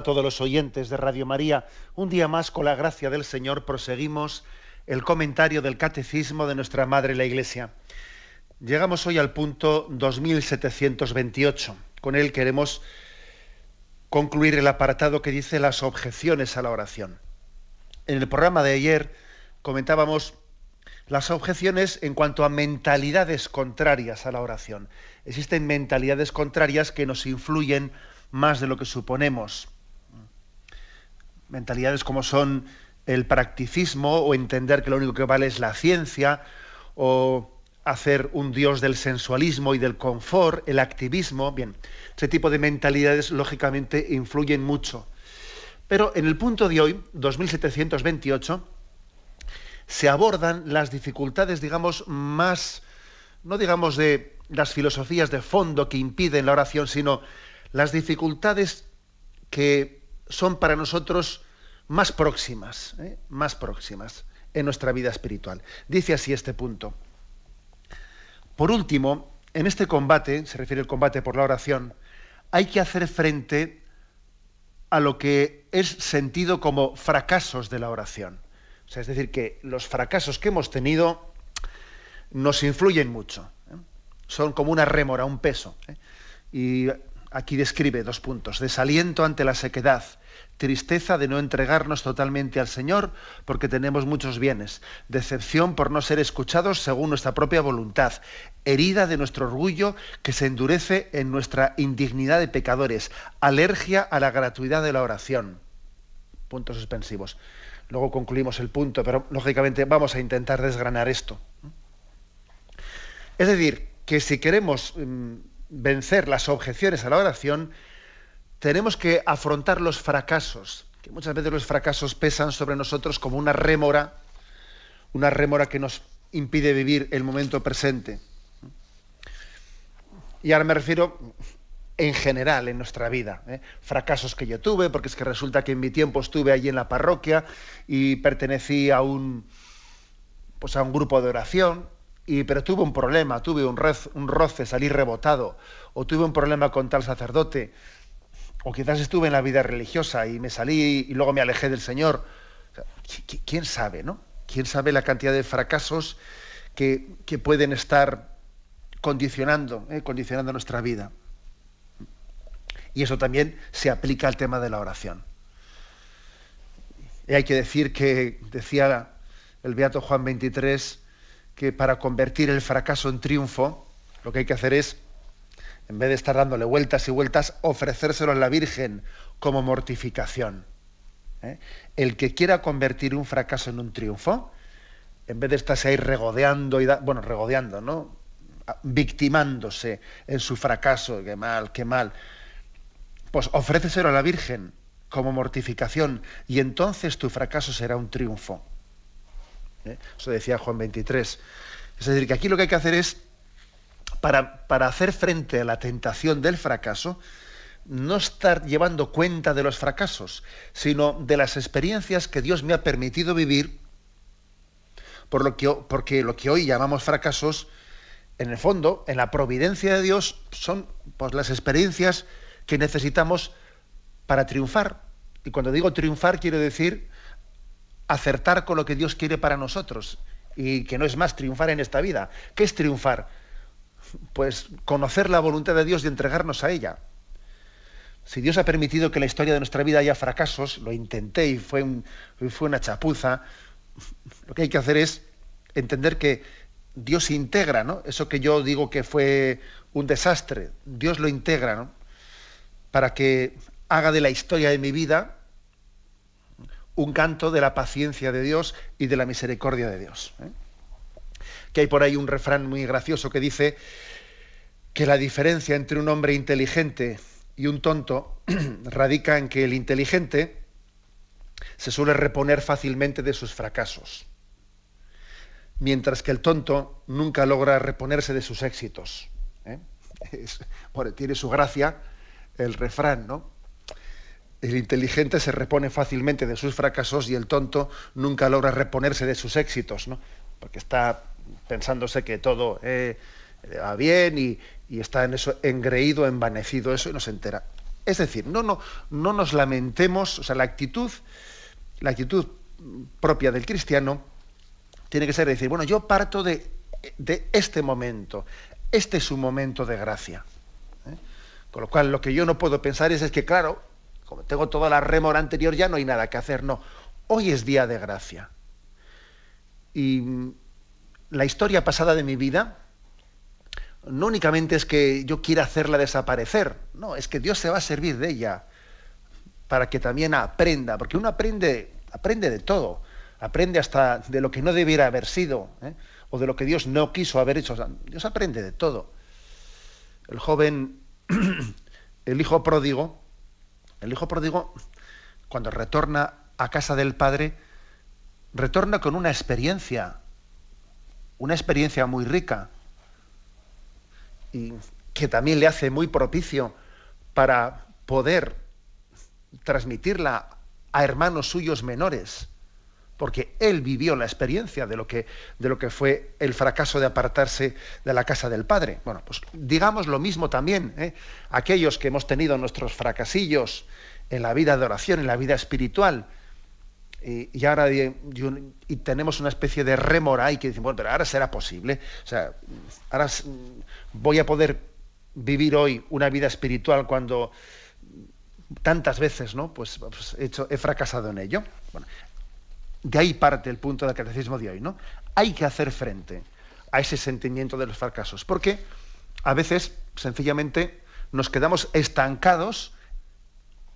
A todos los oyentes de Radio María, un día más, con la gracia del Señor, proseguimos el comentario del Catecismo de nuestra Madre la Iglesia. Llegamos hoy al punto 2728. Con él queremos concluir el apartado que dice las objeciones a la oración. En el programa de ayer comentábamos las objeciones en cuanto a mentalidades contrarias a la oración. Existen mentalidades contrarias que nos influyen más de lo que suponemos. Mentalidades como son el practicismo, o entender que lo único que vale es la ciencia, o hacer un dios del sensualismo y del confort, el activismo. Bien, ese tipo de mentalidades lógicamente influyen mucho. Pero en el punto de hoy, 2728, se abordan las dificultades, digamos, más, no digamos de las filosofías de fondo que impiden la oración, sino las dificultades que son para nosotros más próximas en nuestra vida espiritual. Dice así este punto. Por último, en este combate, se refiere al combate por la oración, hay que hacer frente a lo que es sentido como fracasos de la oración. O sea, es decir, que los fracasos que hemos tenido nos influyen mucho. Son como una rémora, un peso. Y aquí describe 2 puntos: desaliento ante la sequedad, tristeza de no entregarnos totalmente al Señor porque tenemos muchos bienes, decepción por no ser escuchados según nuestra propia voluntad, herida de nuestro orgullo que se endurece en nuestra indignidad de pecadores, alergia a la gratuidad de la oración. Puntos suspensivos. Luego concluimos el punto, pero lógicamente vamos a intentar desgranar esto. Es decir, que si queremos vencer las objeciones a la oración, tenemos que afrontar los fracasos, que muchas veces los fracasos pesan sobre nosotros como una rémora que nos impide vivir el momento presente. Y ahora me refiero en general en nuestra vida, fracasos que yo tuve, porque es que resulta que en mi tiempo estuve allí en la parroquia y pertenecí a un grupo de oración, pero tuve un problema, tuve un roce, salí rebotado, o tuve un problema con tal sacerdote, o quizás estuve en la vida religiosa y me salí y luego me alejé del Señor. O sea, ¿quién sabe, no? ¿Quién sabe la cantidad de fracasos que pueden estar condicionando nuestra vida? Y eso también se aplica al tema de la oración. Y hay que decir que decía el beato Juan 23 que para convertir el fracaso en triunfo, lo que hay que hacer es, en vez de estar dándole vueltas y vueltas, ofrecérselo a la Virgen como mortificación. El que quiera convertir un fracaso en un triunfo, en vez de estarse ahí regodeando, ¿no? Victimándose en su fracaso, qué mal, pues ofréceselo a la Virgen como mortificación y entonces tu fracaso será un triunfo. Eso decía Juan 23. Es decir, que aquí lo que hay que hacer es, para hacer frente a la tentación del fracaso, no estar llevando cuenta de los fracasos, sino de las experiencias que Dios me ha permitido vivir, porque lo que hoy llamamos fracasos, en el fondo, en la providencia de Dios, son pues las experiencias que necesitamos para triunfar. Y cuando digo triunfar, quiero decir acertar con lo que Dios quiere para nosotros, y que no es más triunfar en esta vida. ¿Qué es triunfar? Pues conocer la voluntad de Dios y entregarnos a ella. Si Dios ha permitido que en la historia de nuestra vida haya fracasos, lo intenté y fue una chapuza, lo que hay que hacer es entender que Dios integra, ¿no? Eso que yo digo que fue un desastre, Dios lo integra, ¿no? Para que haga de la historia de mi vida un canto de la paciencia de Dios y de la misericordia de Dios. Que hay por ahí un refrán muy gracioso que dice que la diferencia entre un hombre inteligente y un tonto radica en que el inteligente se suele reponer fácilmente de sus fracasos, mientras que el tonto nunca logra reponerse de sus éxitos. Tiene su gracia el refrán, ¿no? El inteligente se repone fácilmente de sus fracasos y el tonto nunca logra reponerse de sus éxitos, ¿no? Porque está pensándose que todo va bien y está en eso engreído, envanecido, eso, y no se entera. Es decir, no nos lamentemos, o sea, la actitud propia del cristiano tiene que ser decir, bueno, yo parto de este momento, este es un momento de gracia. ¿Eh? Con lo cual, lo que yo no puedo pensar es que, claro, como tengo toda la rémora anterior, ya no hay nada que hacer. No, hoy es día de gracia. Y la historia pasada de mi vida no únicamente es que yo quiera hacerla desaparecer, no, es que Dios se va a servir de ella para que también aprenda, porque uno aprende de todo, aprende hasta de lo que no debiera haber sido, o de lo que Dios no quiso haber hecho. O sea, Dios aprende de todo. El joven, el hijo pródigo, cuando retorna a casa del padre, retorna con una experiencia muy rica, y que también le hace muy propicio para poder transmitirla a hermanos suyos menores, porque él vivió la experiencia de lo que fue el fracaso de apartarse de la casa del padre. Bueno, pues digamos lo mismo también, aquellos que hemos tenido nuestros fracasillos en la vida de oración, en la vida espiritual, y ahora y tenemos una especie de rémora y que dicen, bueno, pero ahora será posible, o sea, ahora voy a poder vivir hoy una vida espiritual cuando tantas veces, ¿no? Pues he fracasado en ello. Bueno, de ahí parte el punto del catecismo de hoy, ¿no? Hay que hacer frente a ese sentimiento de los fracasos, porque a veces sencillamente nos quedamos estancados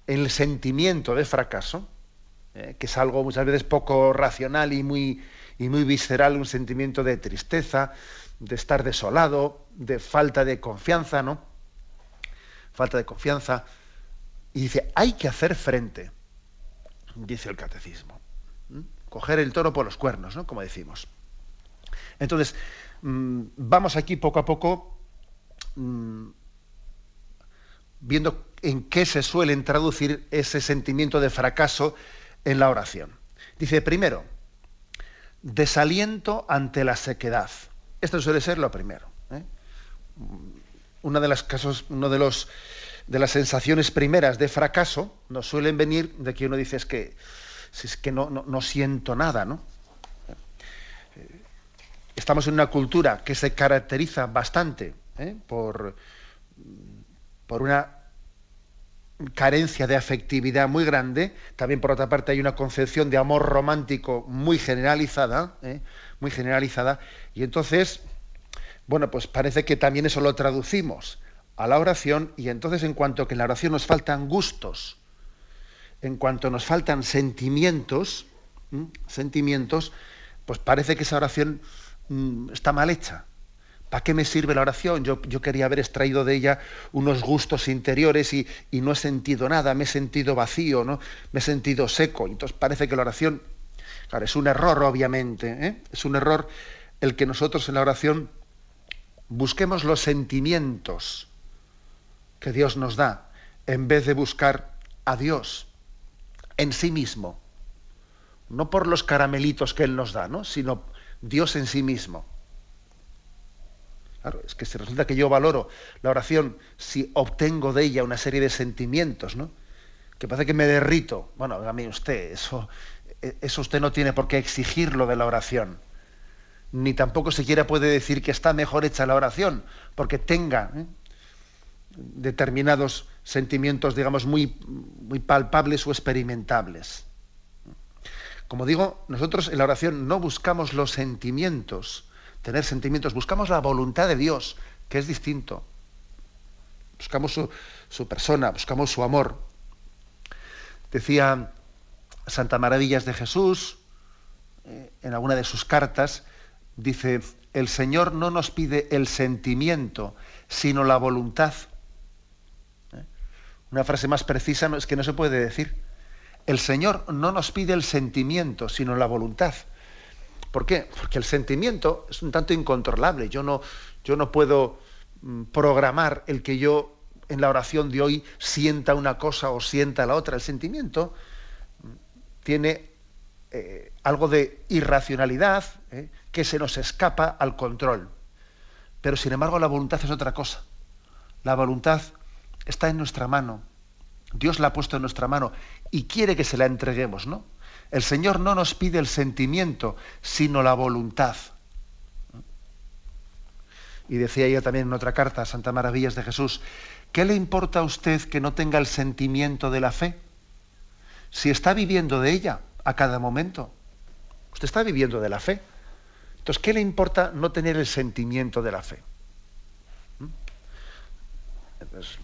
en el sentimiento de fracaso, que es algo muchas veces poco racional y muy visceral, un sentimiento de tristeza, de estar desolado, de falta de confianza, ¿no? Falta de confianza. Y dice, hay que hacer frente, dice el catecismo. Coger el toro por los cuernos, ¿no? Como decimos. Entonces, vamos aquí poco a poco viendo en qué se suelen traducir ese sentimiento de fracaso en la oración. Dice, primero, desaliento ante la sequedad. Esto suele ser lo primero. Una de las sensaciones primeras de fracaso nos suelen venir de que uno dice es que no siento nada, ¿no? Estamos en una cultura que se caracteriza bastante por una carencia de afectividad muy grande. También, por otra parte, hay una concepción de amor romántico muy generalizada, y entonces, bueno, pues parece que también eso lo traducimos a la oración, y entonces en cuanto que en la oración nos faltan gustos, en cuanto nos faltan sentimientos, pues parece que esa oración está mal hecha. ¿Para qué me sirve la oración? Yo quería haber extraído de ella unos gustos interiores y no he sentido nada, me he sentido vacío, ¿no? Me he sentido seco. Entonces parece que la oración, claro, es un error, obviamente, es un error el que nosotros en la oración busquemos los sentimientos que Dios nos da, en vez de buscar a Dios en sí mismo, no por los caramelitos que Él nos da, ¿no? Sino Dios en sí mismo. Claro, es que si resulta que yo valoro la oración si obtengo de ella una serie de sentimientos, ¿no? Que parece que me derrito. Bueno, a mí usted, eso usted no tiene por qué exigirlo de la oración. Ni tampoco siquiera puede decir que está mejor hecha la oración, porque tenga determinados sentimientos, digamos, muy palpables o experimentables. Como digo, nosotros en la oración no buscamos los sentimientos, tener sentimientos, buscamos la voluntad de Dios, que es distinto. Buscamos su persona, buscamos su amor. Decía Santa Maravillas de Jesús, en alguna de sus cartas, dice, el Señor no nos pide el sentimiento, sino la voluntad. Una frase más precisa es que no se puede decir. El Señor no nos pide el sentimiento, sino la voluntad. ¿Por qué? Porque el sentimiento es un tanto incontrolable. Yo no puedo programar el que yo en la oración de hoy sienta una cosa o sienta la otra. El sentimiento tiene algo de irracionalidad que se nos escapa al control. Pero sin embargo la voluntad es otra cosa. La voluntad está en nuestra mano. Dios la ha puesto en nuestra mano y quiere que se la entreguemos, ¿no? El Señor no nos pide el sentimiento, sino la voluntad. Y decía ella también en otra carta, Santa Maravillas de Jesús, ¿qué le importa a usted que no tenga el sentimiento de la fe? Si está viviendo de ella a cada momento. Usted está viviendo de la fe. Entonces, ¿qué le importa no tener el sentimiento de la fe? Entonces,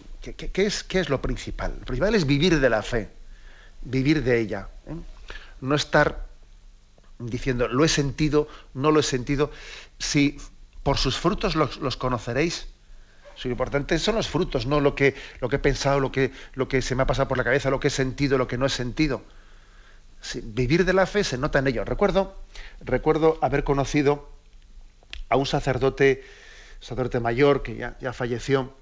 ¿qué es lo principal? Lo principal es vivir de la fe, vivir de ella. No estar diciendo, lo he sentido, no lo he sentido. Si por sus frutos los conoceréis. Lo importante son los frutos, no lo que he pensado, lo que se me ha pasado por la cabeza, lo que he sentido, lo que no he sentido. Sí, vivir de la fe se nota en ello. Recuerdo haber conocido a un sacerdote mayor que ya falleció,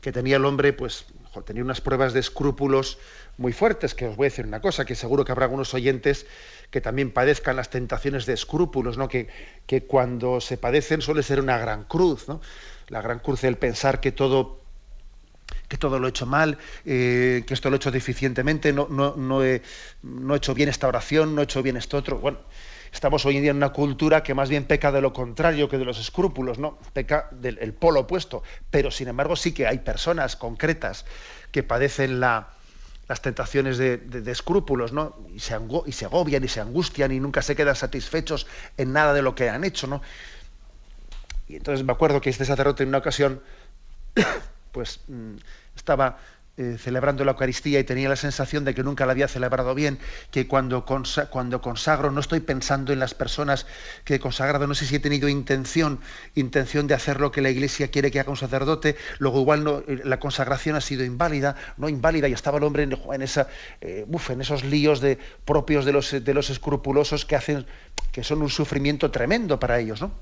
que tenía el hombre, pues, tenía unas pruebas de escrúpulos muy fuertes, que os voy a decir una cosa, que seguro que habrá algunos oyentes que también padezcan las tentaciones de escrúpulos, ¿no? Que cuando se padecen suele ser una gran cruz, ¿no? La gran cruz del pensar que todo lo he hecho mal, que esto lo he hecho deficientemente, no he hecho bien esta oración, no he hecho bien esto otro. Bueno, estamos hoy en día en una cultura que más bien peca de lo contrario que de los escrúpulos, ¿no? Peca del polo opuesto. Pero, sin embargo, sí que hay personas concretas que padecen las tentaciones de escrúpulos, ¿no? Y se agobian y se angustian y nunca se quedan satisfechos en nada de lo que han hecho, ¿no? Y entonces me acuerdo que este sacerdote en una ocasión pues estaba celebrando la Eucaristía y tenía la sensación de que nunca la había celebrado bien, que cuando consagro no estoy pensando en las personas que he consagrado, no sé si he tenido intención de hacer lo que la Iglesia quiere que haga un sacerdote, luego igual no, la consagración ha sido inválida, y estaba el hombre en esos líos propios de los escrupulosos que son un sufrimiento tremendo para ellos, ¿no?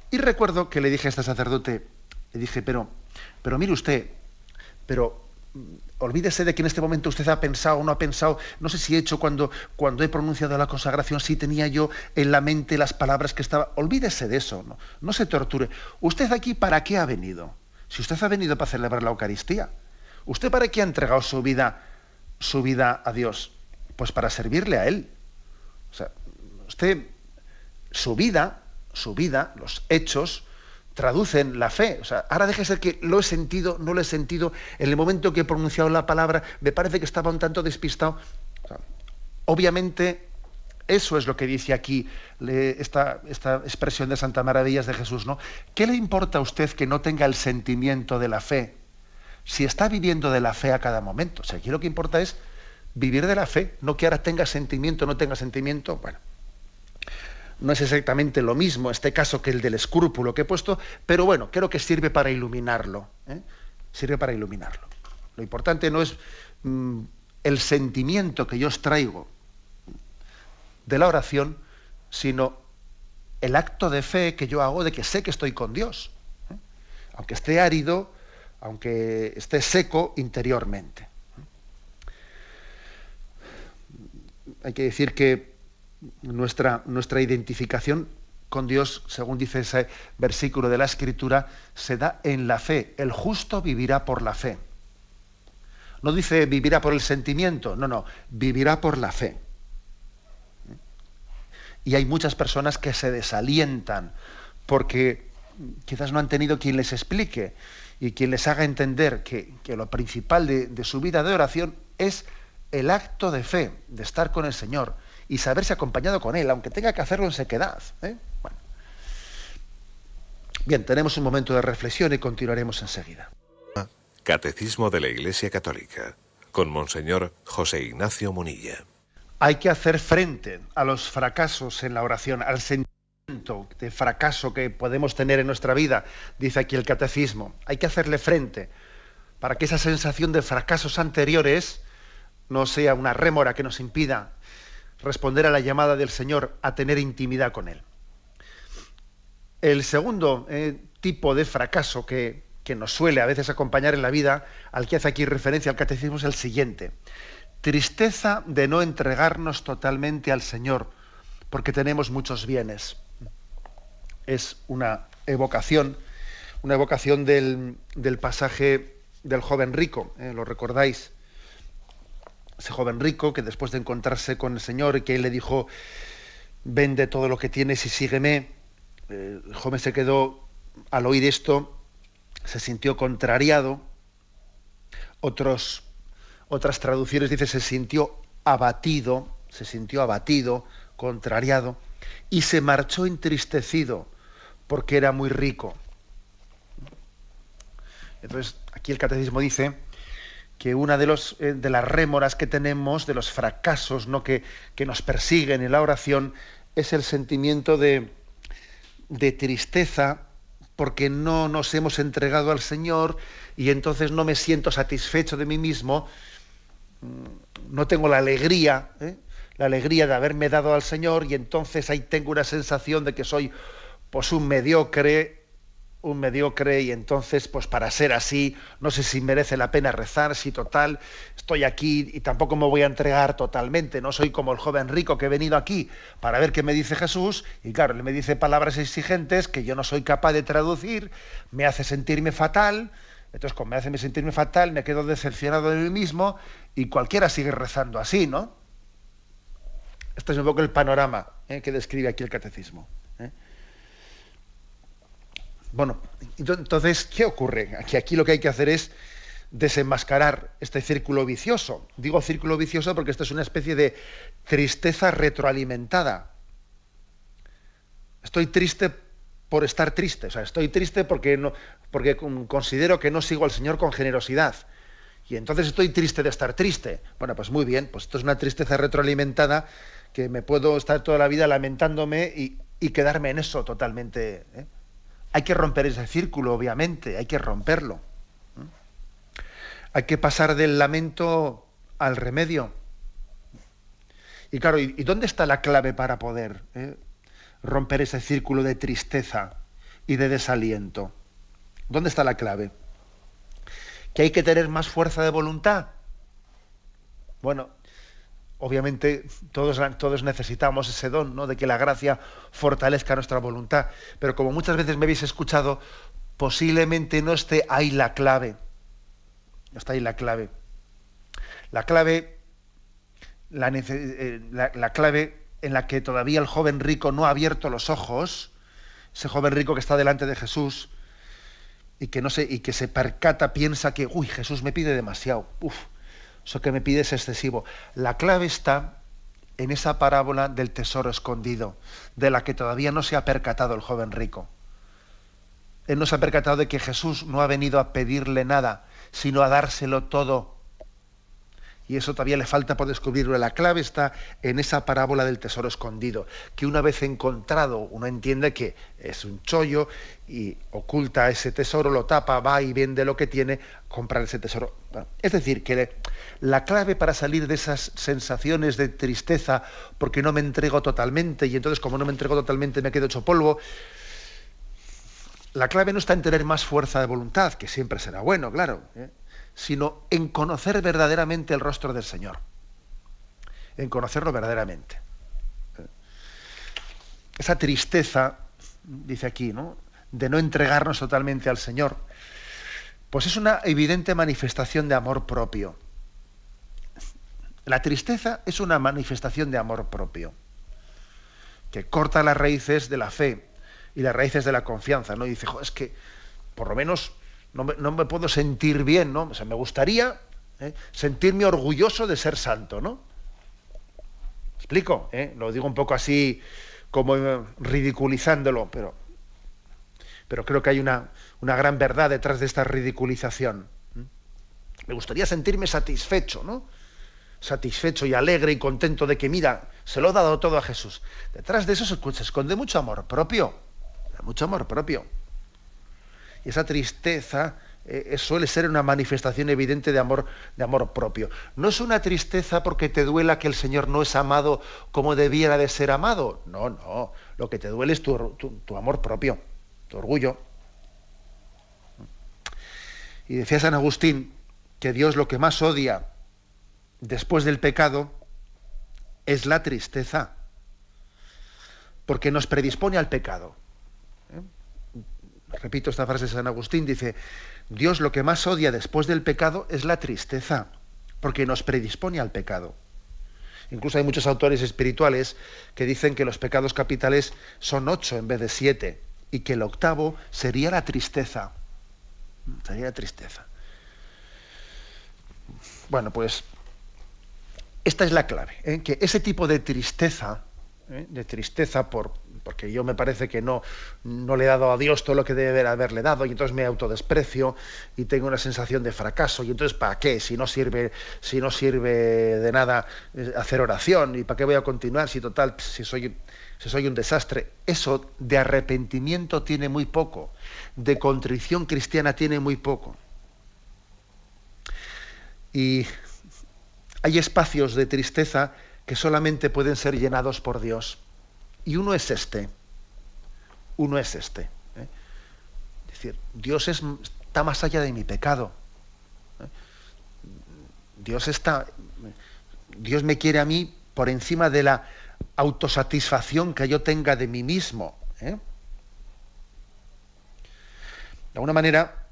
Y recuerdo que le dije a este sacerdote, le dije, pero mire usted, olvídese de que en este momento usted ha pensado o no ha pensado, no sé si he hecho cuando he pronunciado la consagración, si tenía yo en la mente las palabras que estaba, olvídese de eso, no se torture. ¿Usted aquí para qué ha venido? Si usted ha venido para celebrar la Eucaristía, ¿usted para qué ha entregado su vida a Dios? Pues para servirle a Él. O sea, usted, su vida, los hechos, traducen la fe. O sea, ahora déjese que lo he sentido, no lo he sentido, en el momento que he pronunciado la palabra, me parece que estaba un tanto despistado. O sea, obviamente, eso es lo que dice aquí esta expresión de Santa Maravillas de Jesús, ¿no? ¿Qué le importa a usted que no tenga el sentimiento de la fe? Si está viviendo de la fe a cada momento. O sea, aquí lo que importa es vivir de la fe, no que ahora tenga sentimiento, no tenga sentimiento. Bueno, no es exactamente lo mismo este caso que el del escrúpulo que he puesto, pero bueno, creo que sirve para iluminarlo. Sirve para iluminarlo. Lo importante no es el sentimiento que yo os traigo de la oración, sino el acto de fe que yo hago de que sé que estoy con Dios. Aunque esté árido, aunque esté seco interiormente. Hay que decir que nuestra identificación con Dios, según dice ese versículo de la Escritura, se da en la fe. El justo vivirá por la fe. No dice vivirá por el sentimiento, no, vivirá por la fe. Y hay muchas personas que se desalientan porque quizás no han tenido quien les explique y quien les haga entender que lo principal de su vida de oración es el acto de fe, de estar con el Señor y saberse acompañado con Él, aunque tenga que hacerlo en sequedad. Bueno. Bien, tenemos un momento de reflexión y continuaremos enseguida. Catecismo de la Iglesia Católica, con Monseñor José Ignacio Munilla. Hay que hacer frente a los fracasos en la oración, al sentimiento de fracaso que podemos tener en nuestra vida, dice aquí el Catecismo. Hay que hacerle frente para que esa sensación de fracasos anteriores no sea una rémora que nos impida responder a la llamada del Señor a tener intimidad con Él. El segundo tipo de fracaso que nos suele a veces acompañar en la vida, al que hace aquí referencia el Catecismo, es el siguiente: tristeza de no entregarnos totalmente al Señor, porque tenemos muchos bienes. Es una evocación del pasaje del joven rico, ¿lo recordáis? ese joven rico que después de encontrarse con el Señor y que él le dijo, vende todo lo que tienes y sígueme, el joven se quedó, al oír esto, se sintió contrariado. Otras traducciones dice se sintió abatido, contrariado, y se marchó entristecido porque era muy rico. Entonces, aquí el catecismo dice que una de las rémoras que tenemos, de los fracasos, ¿no?, que nos persiguen en la oración, es el sentimiento de tristeza porque no nos hemos entregado al Señor y entonces no me siento satisfecho de mí mismo, no tengo la alegría de haberme dado al Señor, y entonces ahí tengo una sensación de que soy pues un mediocre, y entonces pues para ser así no sé si merece la pena rezar, si total estoy aquí y tampoco me voy a entregar totalmente, no soy como el joven rico que he venido aquí para ver qué me dice Jesús, y claro, él me dice palabras exigentes que yo no soy capaz de traducir, me hace sentirme fatal. Entonces, como me hace sentirme fatal, me quedo decepcionado de mí mismo, y cualquiera sigue rezando así, ¿no? Este es un poco el panorama que describe aquí el catecismo. Bueno, entonces, ¿qué ocurre? Aquí lo que hay que hacer es desenmascarar este círculo vicioso. Digo círculo vicioso porque esto es una especie de tristeza retroalimentada. Estoy triste por estar triste, o sea, estoy triste porque considero que no sigo al Señor con generosidad. Y entonces estoy triste de estar triste. Bueno, pues muy bien, pues esto es una tristeza retroalimentada que me puedo estar toda la vida lamentándome y quedarme en eso totalmente. Hay que romper ese círculo, obviamente, hay que romperlo. Hay que pasar del lamento al remedio. Y claro, ¿y dónde está la clave para poder romper ese círculo de tristeza y de desaliento? ¿Dónde está la clave? ¿Que hay que tener más fuerza de voluntad? Bueno, obviamente todos necesitamos ese don, ¿no?, de que la gracia fortalezca nuestra voluntad. Pero como muchas veces me habéis escuchado, posiblemente no esté ahí la clave. No está ahí la clave. La clave en la que todavía el joven rico no ha abierto los ojos, ese joven rico que está delante de Jesús y que se percata, piensa que, Jesús me pide demasiado, eso que me pide es excesivo. La clave está en esa parábola del tesoro escondido, de la que todavía no se ha percatado el joven rico. Él no se ha percatado de que Jesús no ha venido a pedirle nada, sino a dárselo todo. Y eso todavía le falta por descubrirlo. La clave está en esa parábola del tesoro escondido, que una vez encontrado uno entiende que es un chollo y oculta ese tesoro, lo tapa, va y vende lo que tiene, comprar ese tesoro. Bueno, es decir, que la clave para salir de esas sensaciones de tristeza porque no me entrego totalmente, y entonces como no me entrego totalmente me quedo hecho polvo, la clave no está en tener más fuerza de voluntad, que siempre será bueno, claro, sino en conocer verdaderamente el rostro del Señor, en conocerlo verdaderamente. Esa tristeza, dice aquí, ¿no?, de no entregarnos totalmente al Señor, pues es una evidente manifestación de amor propio. La tristeza es una manifestación de amor propio, que corta las raíces de la fe y las raíces de la confianza, ¿no? Y dice, es que por lo menos no me puedo sentir bien, ¿no? O sea, me gustaría sentirme orgulloso de ser santo, ¿no? ¿Me explico? Lo digo un poco así, como ridiculizándolo, pero creo que hay una gran verdad detrás de esta ridiculización. Me gustaría sentirme satisfecho, ¿no? Satisfecho y alegre y contento de que, mira, se lo he dado todo a Jesús. Detrás de eso se esconde mucho amor propio, mucho amor propio. Y esa tristeza suele ser una manifestación evidente de amor propio. No es una tristeza porque te duela que el Señor no es amado como debiera de ser amado. No. Lo que te duele es tu amor propio, tu orgullo. Y decía San Agustín que Dios lo que más odia después del pecado es la tristeza, porque nos predispone al pecado. Repito esta frase de San Agustín, dice, Dios lo que más odia después del pecado es la tristeza, porque nos predispone al pecado. Incluso hay muchos autores espirituales que dicen que los pecados capitales son 8 en vez de 7 y que el octavo sería la tristeza. Sería la tristeza. Bueno, pues esta es la clave, ¿eh? Que ese tipo de tristeza porque yo me parece que no le he dado a Dios todo lo que debe haberle dado y entonces me autodesprecio y tengo una sensación de fracaso y entonces ¿para qué? Si no sirve de nada hacer oración y ¿para qué voy a continuar? Si total, si soy un desastre. Eso de arrepentimiento tiene muy poco, de contrición cristiana tiene muy poco. Y hay espacios de tristeza que solamente pueden ser llenados por Dios. Y uno es este. Es decir, Dios está más allá de mi pecado. Dios me quiere a mí por encima de la autosatisfacción que yo tenga de mí mismo. De alguna manera,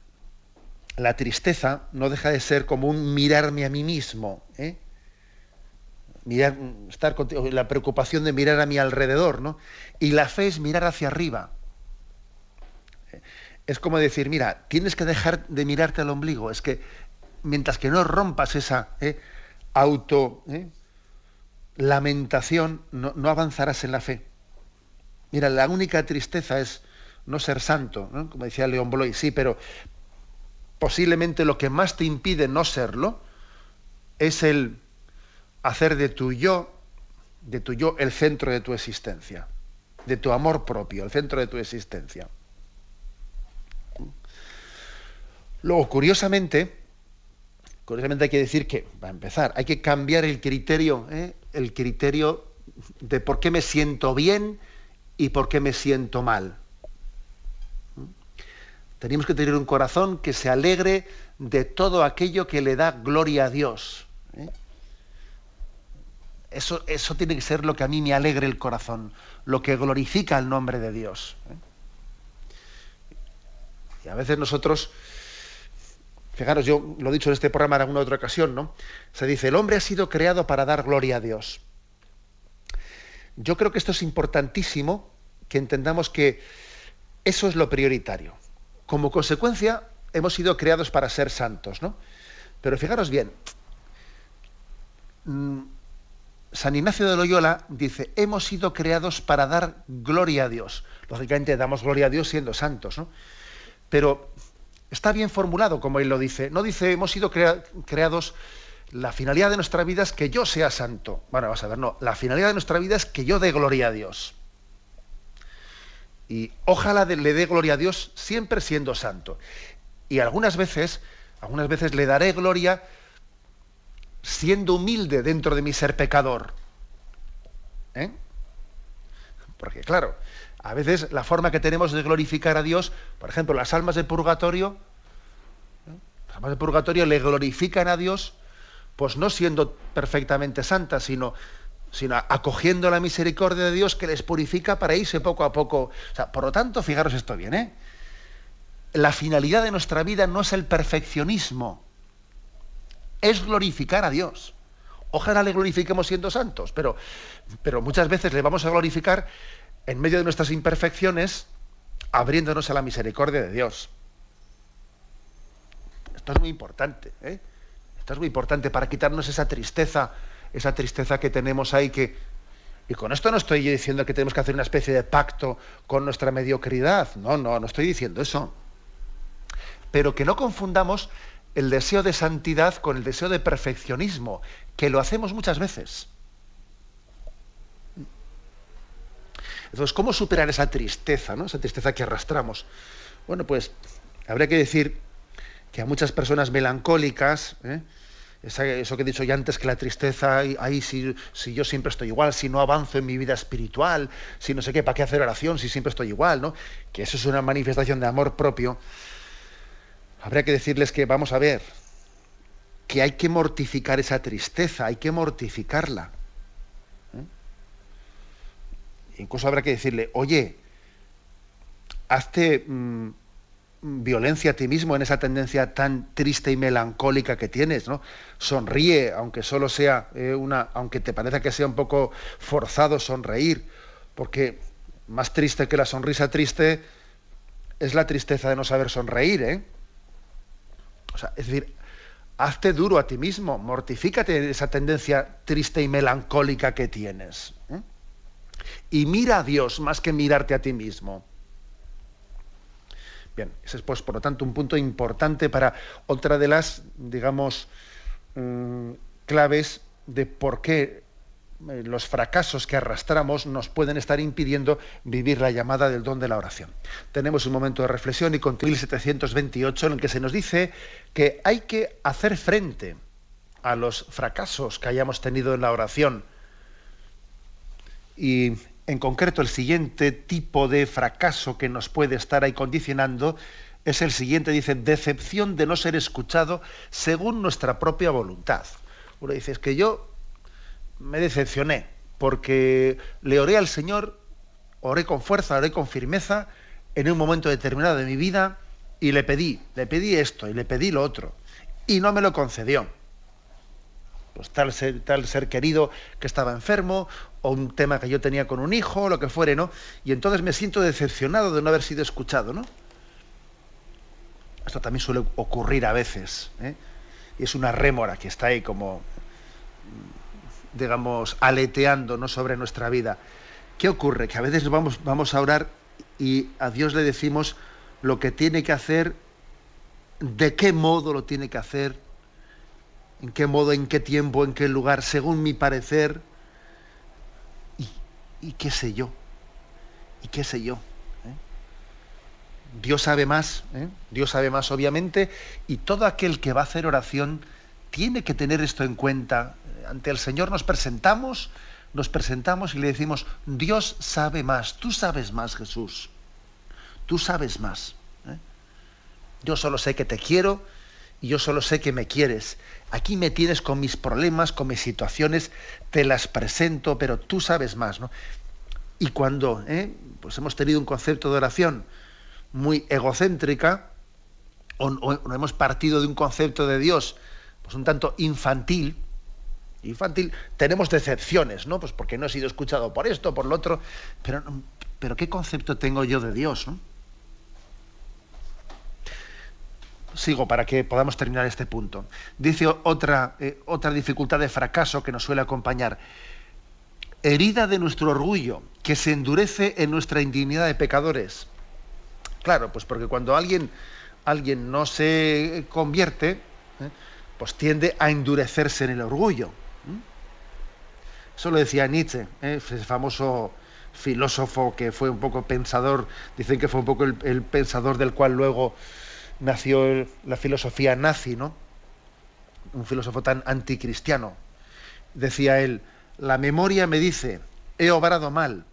la tristeza no deja de ser como un mirarme a mí mismo. La preocupación de mirar a mi alrededor, ¿no? Y la fe es mirar hacia arriba. Es como decir, mira, tienes que dejar de mirarte al ombligo. Es que mientras que no rompas esa lamentación, no avanzarás en la fe. Mira, la única tristeza es no ser santo, ¿no? Como decía León Bloy, sí, pero posiblemente lo que más te impide no serlo es el hacer de tu yo el centro de tu existencia, de tu amor propio, el centro de tu existencia. Luego, curiosamente hay que decir que, para empezar, hay que cambiar el criterio de por qué me siento bien y por qué me siento mal. Tenemos que tener un corazón que se alegre de todo aquello que le da gloria a Dios. Eso tiene que ser lo que a mí me alegre el corazón, lo que glorifica el nombre de Dios. Y a veces nosotros, fijaros, yo lo he dicho en este programa en alguna otra ocasión, ¿no? Se dice, el hombre ha sido creado para dar gloria a Dios. Yo creo que esto es importantísimo, que entendamos que eso es lo prioritario. Como consecuencia, hemos sido creados para ser santos, ¿no? Pero fijaros bien, San Ignacio de Loyola dice, hemos sido creados para dar gloria a Dios. Lógicamente damos gloria a Dios siendo santos, ¿no? Pero está bien formulado, como él lo dice. No dice, hemos sido creados, la finalidad de nuestra vida es que yo sea santo. Bueno, vamos a ver, no. La finalidad de nuestra vida es que yo dé gloria a Dios. Y ojalá le dé gloria a Dios siempre siendo santo. Y algunas veces le daré gloria siendo humilde dentro de mi ser pecador. Porque claro, a veces la forma que tenemos de glorificar a Dios, por ejemplo, las almas del purgatorio, las almas del purgatorio le glorifican a Dios, pues no siendo perfectamente santas, sino acogiendo la misericordia de Dios que les purifica para irse poco a poco. O sea, por lo tanto, fijaros esto bien, la finalidad de nuestra vida no es el perfeccionismo, es glorificar a Dios. Ojalá le glorifiquemos siendo santos, pero muchas veces le vamos a glorificar en medio de nuestras imperfecciones, abriéndonos a la misericordia de Dios. Esto es muy importante, Esto es muy importante para quitarnos esa tristeza que tenemos ahí, y con esto no estoy diciendo que tenemos que hacer una especie de pacto con nuestra mediocridad, no estoy diciendo eso. Pero que no confundamos el deseo de santidad con el deseo de perfeccionismo, que lo hacemos muchas veces. Entonces, ¿cómo superar esa tristeza, ¿no? Esa tristeza que arrastramos? Bueno, pues habría que decir que a muchas personas melancólicas, eso que he dicho ya antes, que la tristeza, ahí si yo siempre estoy igual, si no avanzo en mi vida espiritual, si no sé qué, ¿para qué hacer oración si siempre estoy igual, ¿no? Que eso es una manifestación de amor propio. Habría que decirles que, vamos a ver, que hay que mortificar esa tristeza, hay que mortificarla. Incluso habrá que decirle, oye, hazte violencia a ti mismo en esa tendencia tan triste y melancólica que tienes, ¿no? Sonríe, aunque solo sea aunque te parezca que sea un poco forzado sonreír, porque más triste que la sonrisa triste es la tristeza de no saber sonreír, ¿eh? O sea, es decir, hazte duro a ti mismo, mortifícate de esa tendencia triste y melancólica que tienes, ¿eh? Y mira a Dios más que mirarte a ti mismo. Bien, ese es, pues, por lo tanto, un punto importante para otra de las, digamos, claves de por qué los fracasos que arrastramos nos pueden estar impidiendo vivir la llamada del don de la oración. Tenemos un momento de reflexión y con 1728 en el que se nos dice que hay que hacer frente a los fracasos que hayamos tenido en la oración. Y en concreto, el siguiente tipo de fracaso que nos puede estar ahí condicionando es el siguiente, dice: decepción de no ser escuchado según nuestra propia voluntad. Uno dice, es que yo me decepcioné porque le oré al Señor, oré con fuerza, oré con firmeza en un momento determinado de mi vida y le pedí esto y le pedí lo otro y no me lo concedió. Pues tal ser querido que estaba enfermo, o un tema que yo tenía con un hijo, o lo que fuere, ¿no? Y entonces me siento decepcionado de no haber sido escuchado, ¿no? Esto también suele ocurrir a veces, ¿eh? Y es una rémora que está ahí como, digamos, aleteando, ¿no?, sobre nuestra vida. ¿Qué ocurre? Que a veces vamos a orar y a Dios le decimos lo que tiene que hacer, de qué modo lo tiene que hacer, en qué modo, en qué tiempo, en qué lugar, según mi parecer, y qué sé yo, ¿eh? Dios sabe más, ¿eh? Dios sabe más, obviamente, y todo aquel que va a hacer oración tiene que tener esto en cuenta. Ante el Señor nos presentamos y le decimos: Dios sabe más, tú sabes más, Jesús, tú sabes más, ¿eh? Yo solo sé que te quiero y yo solo sé que me quieres. Aquí me tienes con mis problemas, con mis situaciones, te las presento, pero tú sabes más, ¿no? Y cuando pues hemos tenido un concepto de oración muy egocéntrica, o hemos partido de un concepto de Dios pues un tanto infantil, tenemos decepciones, ¿no? Pues porque no he sido escuchado por esto, por lo otro, pero ¿qué concepto tengo yo de Dios, ¿no? Sigo para que podamos terminar este punto. Dice otra dificultad de fracaso que nos suele acompañar: herida de nuestro orgullo, que se endurece en nuestra indignidad de pecadores. Claro, pues porque cuando alguien no se convierte, pues tiende a endurecerse en el orgullo. Eso lo decía Nietzsche, ese famoso filósofo que fue un poco pensador, dicen que fue un poco el pensador del cual luego nació la filosofía nazi, ¿no? Un filósofo tan anticristiano. Decía él: la memoria me dice, he obrado mal.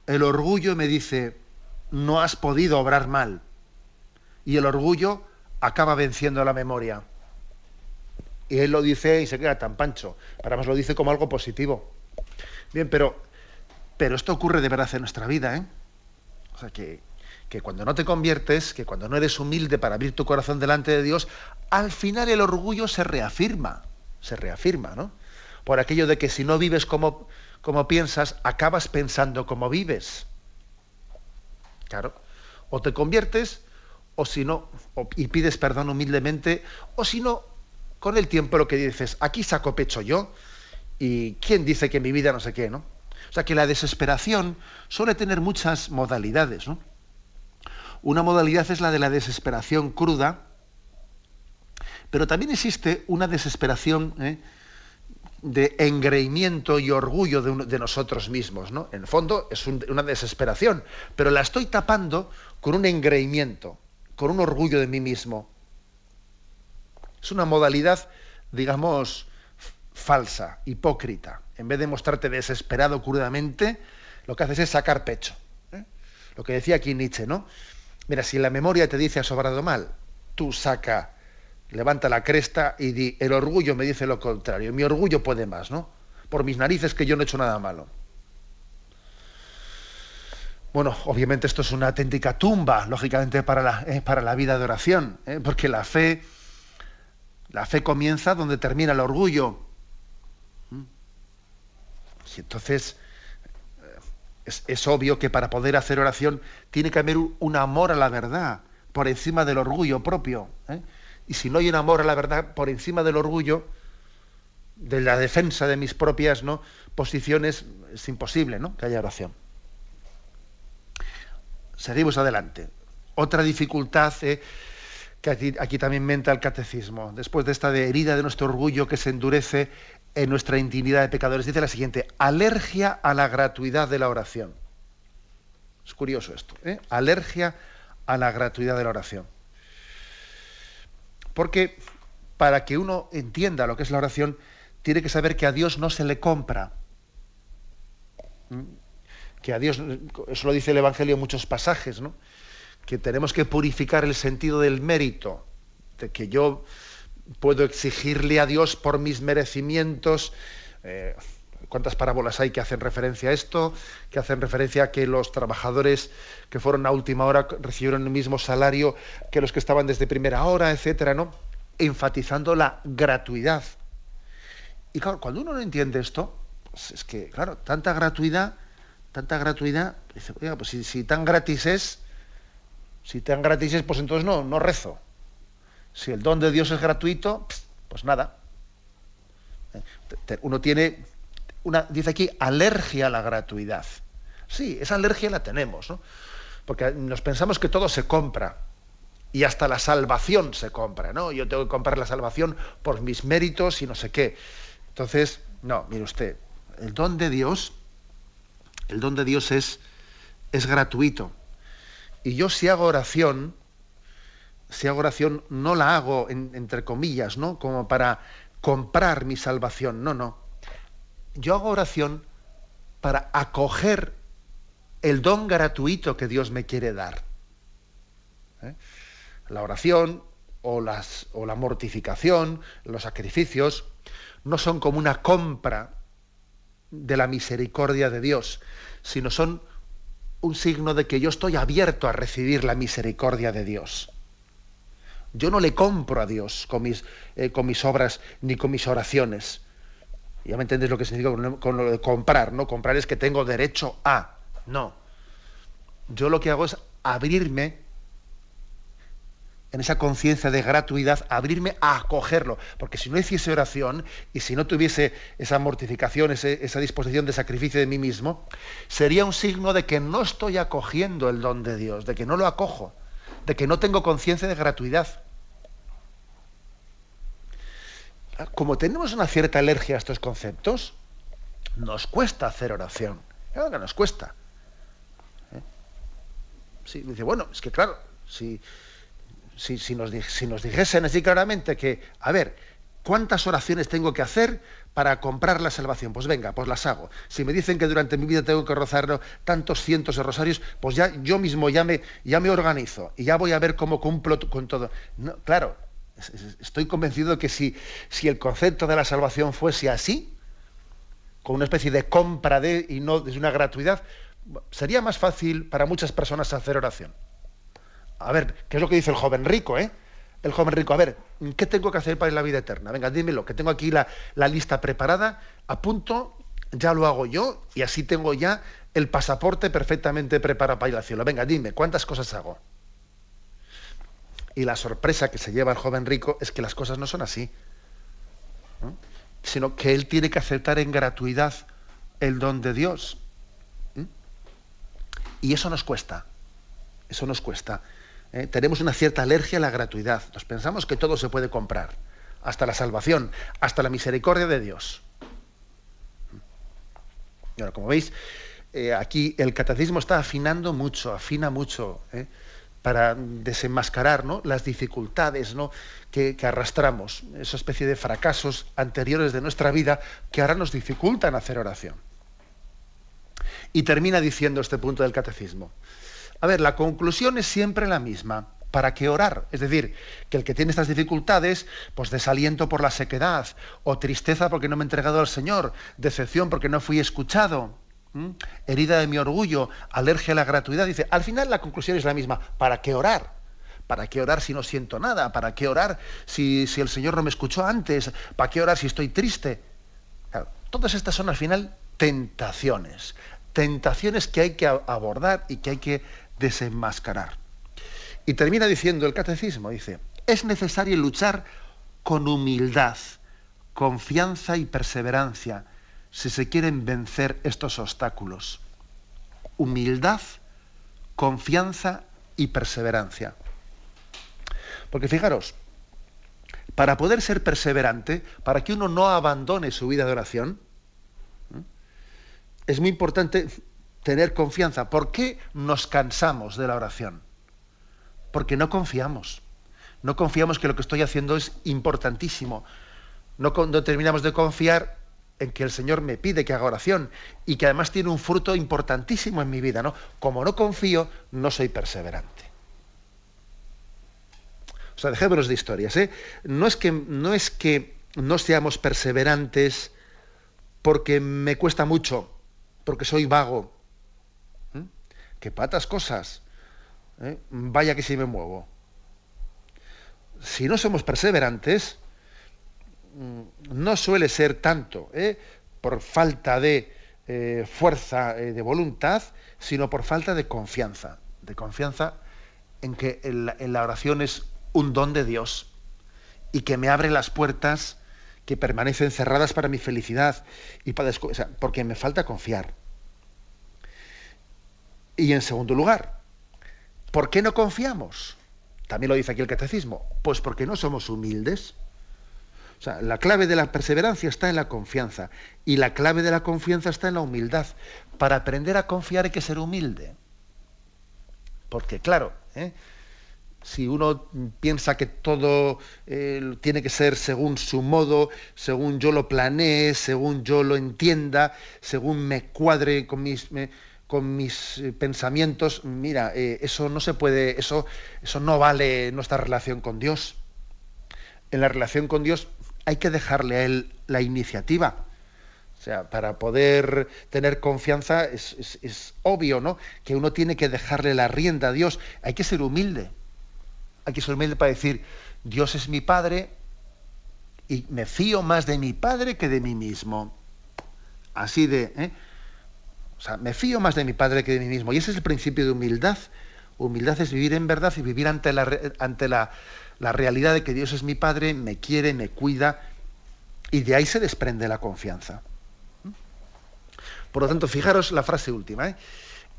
El orgullo me dice, no has podido obrar mal. Y el orgullo acaba venciendo a la memoria. Y él lo dice y se queda tan pancho. Para más lo dice como algo positivo. Bien, pero esto ocurre de verdad en nuestra vida, ¿eh? O sea, que cuando no te conviertes, que cuando no eres humilde para abrir tu corazón delante de Dios, al final el orgullo se reafirma, ¿no? Por aquello de que si no vives como piensas, acabas pensando como vives. Claro, o te conviertes, o si no, y pides perdón humildemente, o si no, con el tiempo lo que dices: aquí saco pecho yo, y quién dice que mi vida no sé qué, ¿no? O sea, que la desesperación suele tener muchas modalidades, ¿no? Una modalidad es la de la desesperación cruda, pero también existe una desesperación de engreimiento y orgullo de nosotros mismos, ¿no? En el fondo es una desesperación, pero la estoy tapando con un engreimiento, con un orgullo de mí mismo. Es una modalidad, digamos, falsa, hipócrita. En vez de mostrarte desesperado crudamente, lo que haces es sacar pecho, ¿eh? Lo que decía aquí Nietzsche, ¿no? Mira, si la memoria te dice has obrado mal, tú levanta la cresta y di: el orgullo me dice lo contrario, mi orgullo puede más, ¿no? Por mis narices que yo no he hecho nada malo. Bueno, obviamente esto es una auténtica tumba, lógicamente, para la vida de oración, porque la fe comienza donde termina el orgullo. Y entonces es obvio que para poder hacer oración tiene que haber un amor a la verdad por encima del orgullo propio. Y si no hay un amor a la verdad por encima del orgullo, de la defensa de mis propias, ¿no?, posiciones, es imposible, ¿no?, que haya oración. Seguimos adelante. Otra dificultad que aquí también menta el catecismo, después de esta herida de nuestro orgullo que se endurece en nuestra intimidad de pecadores, dice la siguiente: alergia a la gratuidad de la oración. Es curioso esto, alergia a la gratuidad de la oración. Porque para que uno entienda lo que es la oración, tiene que saber que a Dios no se le compra. Que a Dios, eso lo dice el Evangelio en muchos pasajes, ¿no?, que tenemos que purificar el sentido del mérito, de que yo puedo exigirle a Dios por mis merecimientos. ¿Cuántas parábolas hay que hacen referencia a esto? Que hacen referencia a que los trabajadores que fueron a última hora recibieron el mismo salario que los que estaban desde primera hora, etcétera, ¿no?, enfatizando la gratuidad. Y claro, cuando uno no entiende esto, pues es que, claro, tanta gratuidad, dice, oiga, pues si tan gratis es, pues entonces no rezo. Si el don de Dios es gratuito, pues nada. Uno tiene dice aquí, alergia a la gratuidad. Sí, esa alergia la tenemos, ¿no?, porque nos pensamos que todo se compra, y hasta la salvación se compra, ¿no? Yo tengo que comprar la salvación por mis méritos y no sé qué. Entonces, no, mire usted, el don de Dios es gratuito. Y yo si hago oración no la hago entre comillas, ¿no?, como para comprar mi salvación. No. Yo hago oración para acoger el don gratuito que Dios me quiere dar. La oración o la mortificación, los sacrificios, no son como una compra de la misericordia de Dios, sino son un signo de que yo estoy abierto a recibir la misericordia de Dios. Yo no le compro a Dios con mis obras ni con mis oraciones. Ya me entendéis lo que significa con lo de comprar, ¿no? Comprar es que tengo derecho a. No. Yo lo que hago es abrirme, en esa conciencia de gratuidad, abrirme a acogerlo. Porque si no hiciese oración y si no tuviese esa mortificación, esa disposición de sacrificio de mí mismo, sería un signo de que no estoy acogiendo el don de Dios, de que no lo acojo, de que no tengo conciencia de gratuidad. Como tenemos una cierta alergia a estos conceptos, nos cuesta hacer oración. Claro que nos cuesta. Sí, dice, bueno, es que claro, si nos dijesen así claramente que, a ver, ¿cuántas oraciones tengo que hacer para comprar la salvación? Pues venga, pues las hago. Si me dicen que durante mi vida tengo que rezar tantos cientos de rosarios, pues ya yo mismo ya me organizo y ya voy a ver cómo cumplo con todo. No, claro, estoy convencido de que si el concepto de la salvación fuese así, con una especie de compra y no de una gratuidad, sería más fácil para muchas personas hacer oración. A ver, ¿qué es lo que dice el joven rico, El joven rico, a ver, ¿qué tengo que hacer para la vida eterna? Venga, dímelo, que tengo aquí la lista preparada, a punto, ya lo hago yo, y así tengo ya el pasaporte perfectamente preparado para ir al cielo. Venga, dime, ¿cuántas cosas hago? Y la sorpresa que se lleva el joven rico es que las cosas no son así, ¿no?, sino que él tiene que aceptar en gratuidad el don de Dios. Y eso nos cuesta. Tenemos una cierta alergia a la gratuidad. Nos pensamos que todo se puede comprar, hasta la salvación, hasta la misericordia de Dios. Y ahora, como veis, aquí el catecismo está afina mucho, para desenmascarar, ¿no?, las dificultades, ¿no?, que arrastramos, esa especie de fracasos anteriores de nuestra vida que ahora nos dificultan hacer oración. Y termina diciendo este punto del catecismo. A ver, la conclusión es siempre la misma. ¿Para qué orar? Es decir, que el que tiene estas dificultades, pues desaliento por la sequedad, o tristeza porque no me he entregado al Señor, decepción porque no fui escuchado, herida de mi orgullo, alergia a la gratuidad. Dice, al final la conclusión es la misma. ¿Para qué orar? ¿Para qué orar si no siento nada? ¿Para qué orar si el Señor no me escuchó antes? ¿Para qué orar si estoy triste? Claro, todas estas son al final tentaciones. Tentaciones que hay que abordar y que hay que desenmascarar. Y termina diciendo el catecismo, dice, es necesario luchar con humildad, confianza y perseverancia si se quieren vencer estos obstáculos. Humildad, confianza y perseverancia. Porque fijaros, para poder ser perseverante, para que uno no abandone su vida de oración, es muy importante tener confianza. ¿Por qué nos cansamos de la oración? Porque no confiamos. No confiamos que lo que estoy haciendo es importantísimo. No terminamos de confiar en que el Señor me pide que haga oración y que además tiene un fruto importantísimo en mi vida, ¿no? Como no confío, no soy perseverante. O sea, dejémonos de historias, ¿eh? No es que no seamos perseverantes porque me cuesta mucho, porque soy vago. Que patas cosas. Vaya que si me muevo. Si no somos perseverantes, no suele ser tanto por falta de fuerza de voluntad, sino por falta de confianza en que en la oración es un don de Dios y que me abre las puertas que permanecen cerradas para mi felicidad y porque me falta confiar. Y en segundo lugar, ¿por qué no confiamos? También lo dice aquí el catecismo. Pues porque no somos humildes. O sea, la clave de la perseverancia está en la confianza y la clave de la confianza está en la humildad. Para aprender a confiar hay que ser humilde. Porque claro, si uno piensa que todo tiene que ser según su modo, según yo lo planee, según yo lo entienda, según me cuadre con mis pensamientos, mira, eso no se puede, eso no vale nuestra relación con Dios. En la relación con Dios hay que dejarle a Él la iniciativa. O sea, para poder tener confianza es obvio, ¿no?, que uno tiene que dejarle la rienda a Dios. Hay que ser humilde. Hay que ser humilde para decir, Dios es mi Padre y me fío más de mi Padre que de mí mismo. Así o sea, me fío más de mi Padre que de mí mismo. Y ese es el principio de humildad. Humildad es vivir en verdad y vivir ante la realidad de que Dios es mi Padre, me quiere, me cuida, y de ahí se desprende la confianza. Por lo tanto, fijaros la frase última.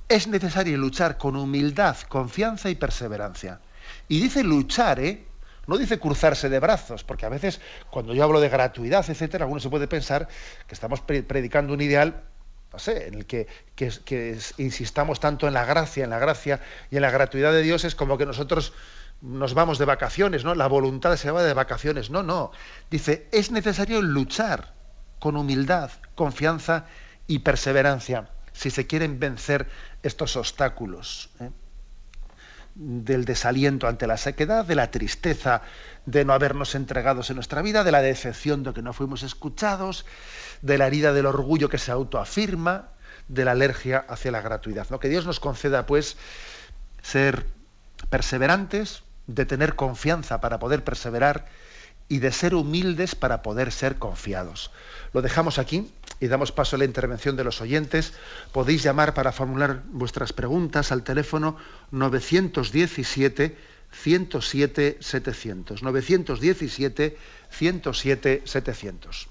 Es necesario luchar con humildad, confianza y perseverancia. Y dice luchar, no dice cruzarse de brazos, porque a veces cuando yo hablo de gratuidad, etcétera, alguno se puede pensar que estamos predicando un ideal, no sé, en el que insistamos tanto en la gracia y en la gratuidad de Dios, es como que nosotros nos vamos de vacaciones, ¿no? La voluntad se va de vacaciones. No. Dice, es necesario luchar con humildad, confianza y perseverancia si se quieren vencer estos obstáculos, del desaliento ante la sequedad, de la tristeza de no habernos entregados en nuestra vida, de la decepción de que no fuimos escuchados, de la herida del orgullo que se autoafirma, de la alergia hacia la gratuidad, ¿no? Que Dios nos conceda, pues, ser perseverantes, de tener confianza para poder perseverar y de ser humildes para poder ser confiados. Lo dejamos aquí y damos paso a la intervención de los oyentes. Podéis llamar para formular vuestras preguntas al teléfono 917-107-700. 917-107-700.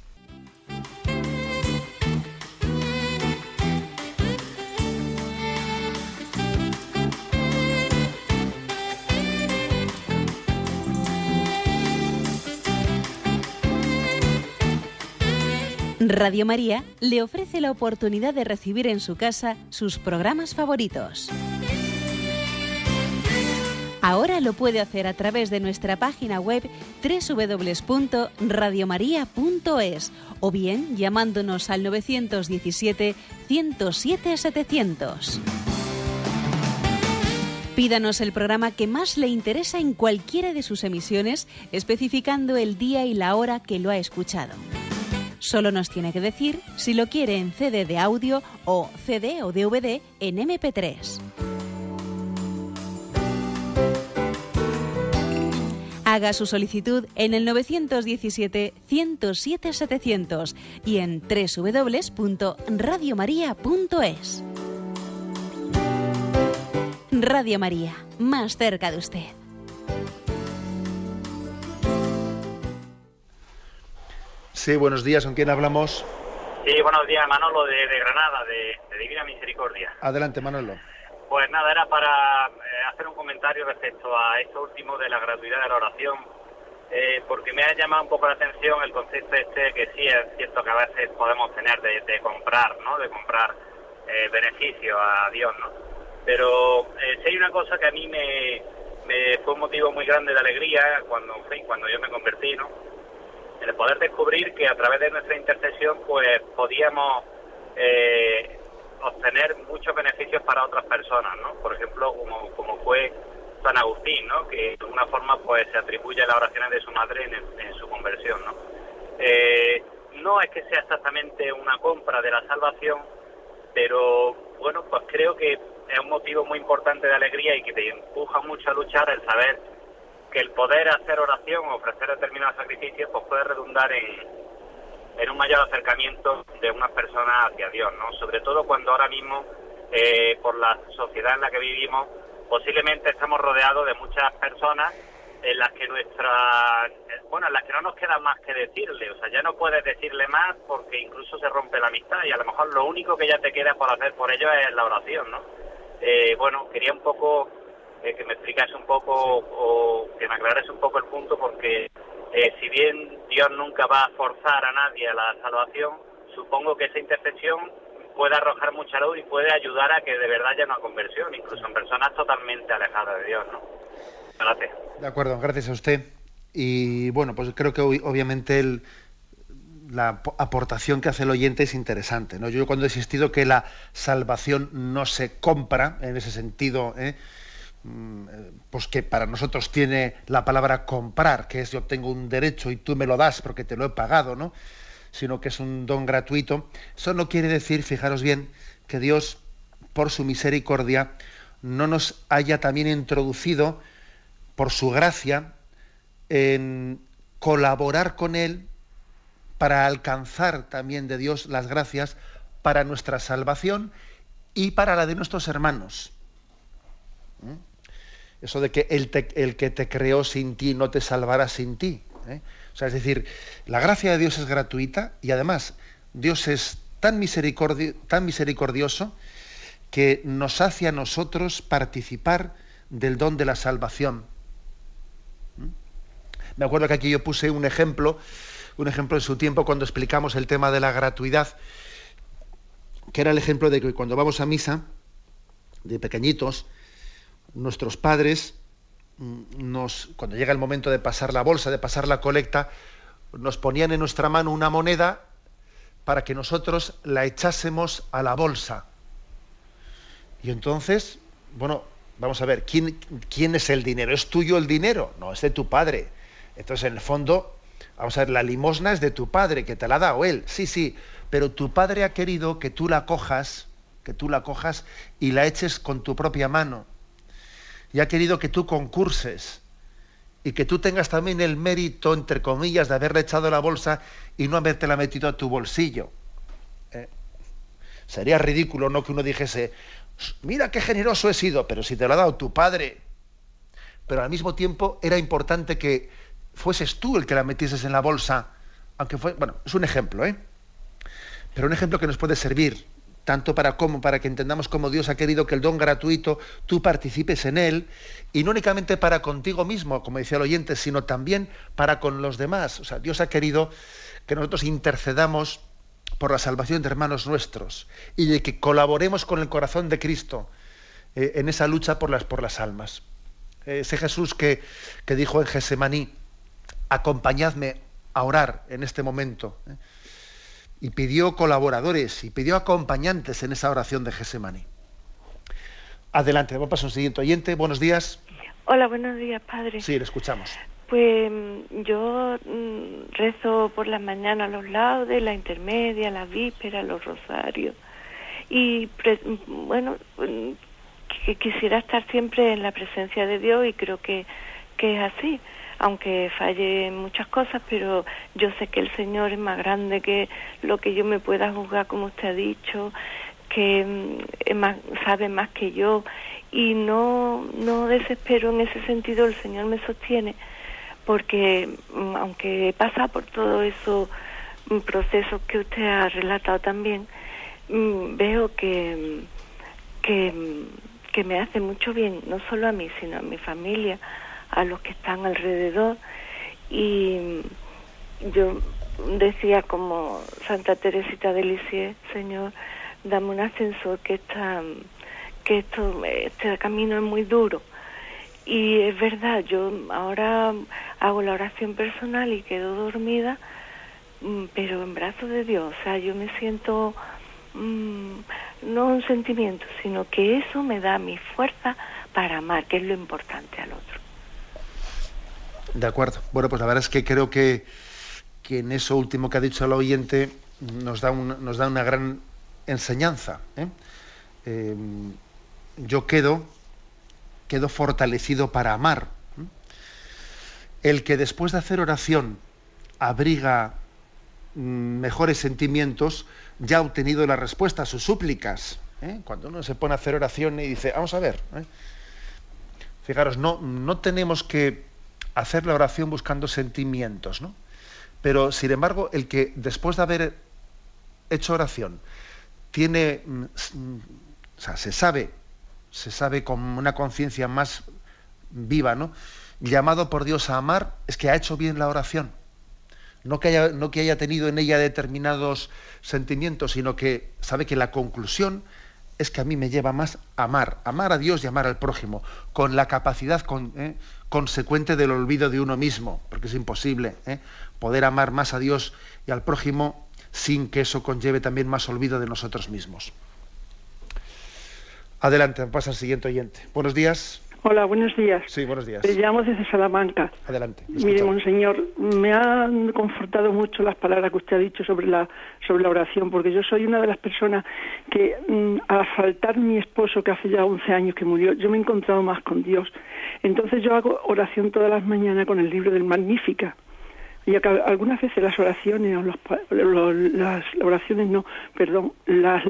Radio María le ofrece la oportunidad de recibir en su casa sus programas favoritos. Ahora lo puede hacer a través de nuestra página web www.radiomaria.es o bien llamándonos al 917-107-700. Pídanos el programa que más le interesa en cualquiera de sus emisiones, especificando el día y la hora que lo ha escuchado. Solo nos tiene que decir si lo quiere en CD de audio o CD o DVD en MP3. Haga su solicitud en el 917-107-700 y en www.radiomaria.es. Radio María, más cerca de usted. Sí, buenos días, ¿con quién hablamos? Sí, buenos días, Manolo de Granada, de Divina Misericordia. Adelante, Manolo. Pues nada, era para hacer un comentario respecto a esto último de la gratuidad de la oración, porque me ha llamado un poco la atención el concepto que sí es cierto que a veces podemos tener de comprar, ¿no? De comprar beneficio a Dios, ¿no? Pero sí hay una cosa que a mí me fue un motivo muy grande de alegría cuando yo me convertí, ¿no? El poder descubrir que a través de nuestra intercesión pues podíamos obtener muchos beneficios para otras personas, ¿no? Por ejemplo, como fue San Agustín, ¿no? Que de alguna forma pues se atribuye las oraciones de su madre en su conversión, ¿no? No es que sea exactamente una compra de la salvación, pero bueno, pues creo que es un motivo muy importante de alegría y que te empuja mucho a luchar el saber que el poder hacer oración o ofrecer determinados sacrificios pues puede redundar en un mayor acercamiento de unas personas hacia Dios, ¿no? Sobre todo cuando ahora mismo, por la sociedad en la que vivimos, posiblemente estamos rodeados de muchas personas en las que en las que no nos queda más que decirle, o sea, ya no puedes decirle más porque incluso se rompe la amistad y a lo mejor lo único que ya te queda por hacer por ellos es la oración, ¿no? Quería un poco que me explicase un poco o que me aclarase un poco el punto porque si bien Dios nunca va a forzar a nadie a la salvación, supongo que esa intercesión puede arrojar mucha luz y puede ayudar a que de verdad haya una conversión, incluso en personas totalmente alejadas de Dios, ¿no? Gracias. De acuerdo, gracias a usted. Y bueno, pues creo que obviamente la aportación que hace el oyente es interesante, ¿no? Yo cuando he insistido que la salvación no se compra, en ese sentido, pues que para nosotros tiene la palabra comprar, que es yo tengo un derecho y tú me lo das porque te lo he pagado, ¿no? Sino que es un don gratuito. Eso no quiere decir, fijaros bien, que Dios, por su misericordia, no nos haya también introducido, por su gracia, en colaborar con Él para alcanzar también de Dios las gracias para nuestra salvación y para la de nuestros hermanos. Eso de que el que te creó sin ti no te salvará sin ti. O sea, es decir, la gracia de Dios es gratuita y además Dios es tan misericordioso que nos hace a nosotros participar del don de la salvación. Me acuerdo que aquí yo puse un ejemplo en su tiempo cuando explicamos el tema de la gratuidad, que era el ejemplo de que cuando vamos a misa, de pequeñitos, nuestros padres, cuando llega el momento de pasar la bolsa, de pasar la colecta, nos ponían en nuestra mano una moneda para que nosotros la echásemos a la bolsa. Y entonces, bueno, vamos a ver, ¿quién es el dinero? ¿Es tuyo el dinero? No, es de tu padre. Entonces, en el fondo, vamos a ver, la limosna es de tu padre, que te la ha dado él. Sí, pero tu padre ha querido que tú la cojas y la eches con tu propia mano. Y ha querido que tú concurses y que tú tengas también el mérito, entre comillas, de haberle echado la bolsa y no habértela metido a tu bolsillo. Sería ridículo, ¿no?, que uno dijese, mira qué generoso he sido, pero si te lo ha dado tu padre. Pero al mismo tiempo era importante que fueses tú el que la metieses en la bolsa, aunque fue, bueno, es un ejemplo, pero un ejemplo que nos puede servir tanto para que entendamos cómo Dios ha querido que el don gratuito tú participes en él, y no únicamente para contigo mismo, como decía el oyente, sino también para con los demás. O sea, Dios ha querido que nosotros intercedamos por la salvación de hermanos nuestros y de que colaboremos con el corazón de Cristo en esa lucha por las almas. Ese Jesús que dijo en Getsemaní, acompañadme a orar en este momento, y pidió colaboradores y pidió acompañantes en esa oración de Getsemaní. Adelante, vamos a pasar a un siguiente oyente. Buenos días. Hola, buenos días, padre. Sí, le escuchamos. Pues yo rezo por las mañanas los laudes, la intermedia, la víspera, los rosarios. Y bueno, que quisiera estar siempre en la presencia de Dios, y creo que es así, aunque falle en muchas cosas, pero yo sé que el Señor es más grande que lo que yo me pueda juzgar, como usted ha dicho, que sabe más que yo, y no desespero en ese sentido. El Señor me sostiene, porque aunque pasa por todo eso procesos que usted ha relatado también, veo que me hace mucho bien, no solo a mí, sino a mi familia, a los que están alrededor. Y yo decía como Santa Teresita de Lisieux: Señor, dame un ascensor, que este camino es muy duro. Y es verdad, yo ahora hago la oración personal y quedo dormida, pero en brazos de Dios. O sea, yo me siento, no un sentimiento, sino que eso me da mi fuerza para amar, que es lo importante al otro. De acuerdo. Bueno, pues la verdad es que creo que en eso último que ha dicho el oyente nos da una gran enseñanza, ¿eh? Yo quedo fortalecido para amar. El que después de hacer oración abriga mejores sentimientos, ya ha obtenido la respuesta a sus súplicas, ¿eh? Cuando uno se pone a hacer oración y dice, vamos a ver, fijaros, no tenemos que hacer la oración buscando sentimientos, ¿no? Pero sin embargo, el que después de haber hecho oración tiene, o sea, se sabe con una conciencia más viva, ¿no?, llamado por Dios a amar, es que ha hecho bien la oración. No que haya tenido en ella determinados sentimientos, sino que sabe que la conclusión es que a mí me lleva más a amar a Dios y amar al prójimo, con la capacidad consecuente del olvido de uno mismo, porque es imposible poder amar más a Dios y al prójimo sin que eso conlleve también más olvido de nosotros mismos. Adelante, pasa al siguiente oyente. Buenos días. Hola, buenos días. Sí, buenos días. Te llamo desde Salamanca. Adelante. Mire, monseñor, me han confortado mucho las palabras que usted ha dicho sobre la oración, porque yo soy una de las personas que, al faltar mi esposo, que hace ya 11 años que murió, yo me he encontrado más con Dios. Entonces yo hago oración todas las mañanas con el libro del Magnífica. Y algunas veces las oraciones, las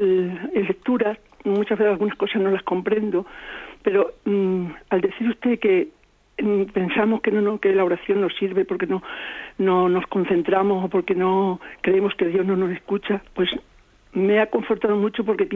lecturas, muchas veces algunas cosas no las comprendo, pero al decir usted que pensamos que que la oración nos sirve porque no nos concentramos o porque no creemos que Dios no nos escucha, pues me ha confortado mucho, porque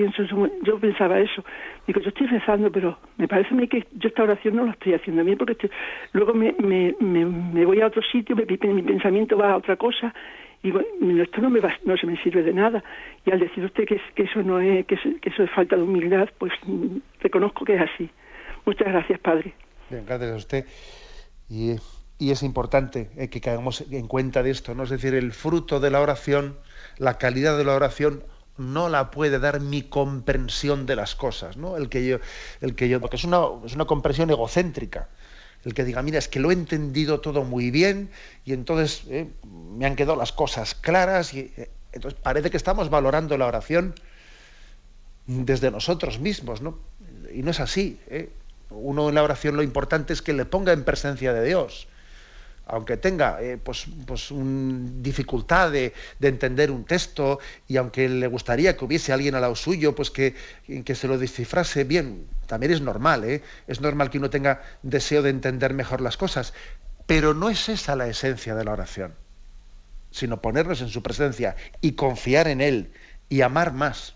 yo pensaba eso. Digo, yo estoy rezando, pero me parece a mí que yo esta oración no la estoy haciendo bien, porque luego me voy a otro sitio, mi pensamiento va a otra cosa, y digo, esto no se me sirve de nada. Y al decir usted que eso no es, que eso es falta de humildad, pues reconozco que es así. Muchas gracias, padre. Bien, gracias a usted. Y es importante que caigamos en cuenta de esto, ¿no? Es decir, el fruto de la oración, la calidad de la oración, no la puede dar mi comprensión de las cosas, ¿no? El que yo, porque es una comprensión egocéntrica. El que diga, mira, es que lo he entendido todo muy bien y entonces me han quedado las cosas claras, y entonces parece que estamos valorando la oración desde nosotros mismos, ¿no? Y no es así, Uno en la oración, lo importante es que le ponga en presencia de Dios, aunque tenga dificultad de entender un texto, y aunque le gustaría que hubiese alguien al lado suyo pues que se lo descifrase bien, también es normal, es normal que uno tenga deseo de entender mejor las cosas, pero no es esa la esencia de la oración, sino ponernos en su presencia y confiar en Él y amar más.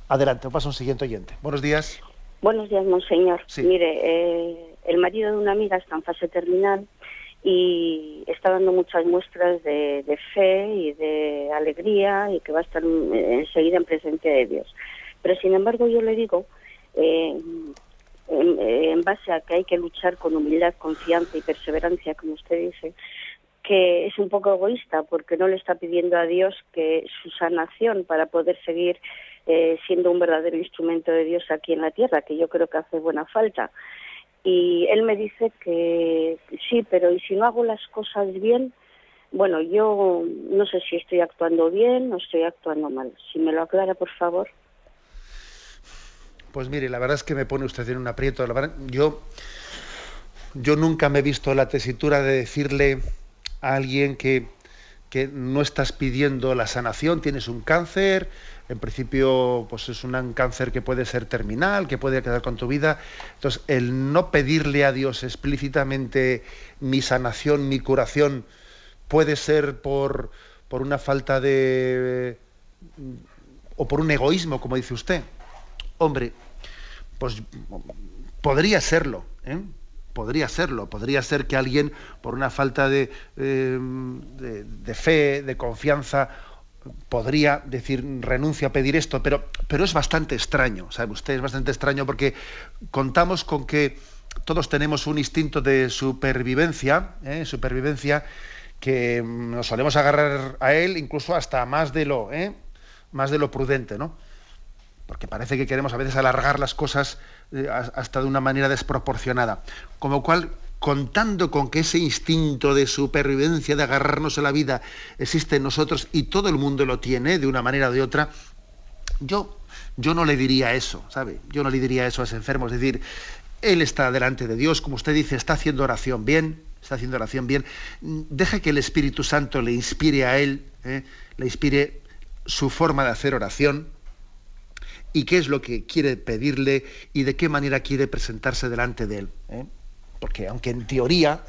Adelante, paso a un siguiente oyente. Buenos días. Buenos días, monseñor. Sí. Mire, el marido de una amiga está en fase terminal y está dando muchas muestras de fe y de alegría, y que va a estar enseguida en presencia de Dios. Pero sin embargo yo le digo, en base a que hay que luchar con humildad, confianza y perseverancia, como usted dice, que es un poco egoísta, porque no le está pidiendo a Dios que su sanación para poder seguir siendo un verdadero instrumento de Dios aquí en la tierra, que yo creo que hace buena falta. Y él me dice que sí, pero ¿y si no hago las cosas bien? Bueno, yo no sé si estoy actuando bien o estoy actuando mal. Si me lo aclara, por favor. Pues mire, la verdad es que me pone usted en un aprieto. La verdad, yo nunca me he visto en la tesitura de decirle a alguien que no estás pidiendo la sanación, tienes un cáncer, en principio pues es un cáncer que puede ser terminal, que puede quedar con tu vida. Entonces, el no pedirle a Dios explícitamente mi sanación, mi curación, puede ser por una falta de... o por un egoísmo, como dice usted. Hombre, pues podría serlo, ¿eh? Podría ser que alguien, por una falta de fe, de confianza, podría decir, renuncio a pedir esto, pero es bastante extraño, ¿sabe usted? Es bastante extraño porque contamos con que todos tenemos un instinto de supervivencia, que nos solemos agarrar a él incluso hasta más de lo prudente, ¿no? Porque parece que queremos a veces alargar las cosas hasta de una manera desproporcionada. Con lo cual, contando con que ese instinto de supervivencia, de agarrarnos a la vida, existe en nosotros y todo el mundo lo tiene de una manera o de otra, yo no le diría eso, ¿sabe? Yo no le diría eso a ese enfermo. Es decir, él está delante de Dios, como usted dice, está haciendo oración bien. Deje que el Espíritu Santo le inspire a él, le inspire su forma de hacer oración, y qué es lo que quiere pedirle y de qué manera quiere presentarse delante de él, porque aunque en teoría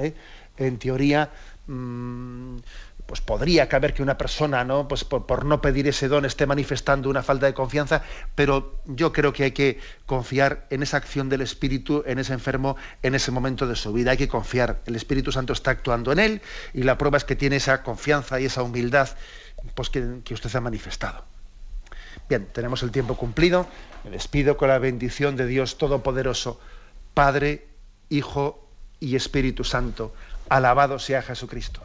pues podría caber que una persona, ¿no?, pues por no pedir ese don esté manifestando una falta de confianza, pero yo creo que hay que confiar en esa acción del Espíritu en ese enfermo en ese momento de su vida. Hay que confiar, el Espíritu Santo está actuando en él y la prueba es que tiene esa confianza y esa humildad pues que usted ha manifestado. Bien, tenemos el tiempo cumplido. Me despido con la bendición de Dios Todopoderoso, Padre, Hijo y Espíritu Santo. Alabado sea Jesucristo.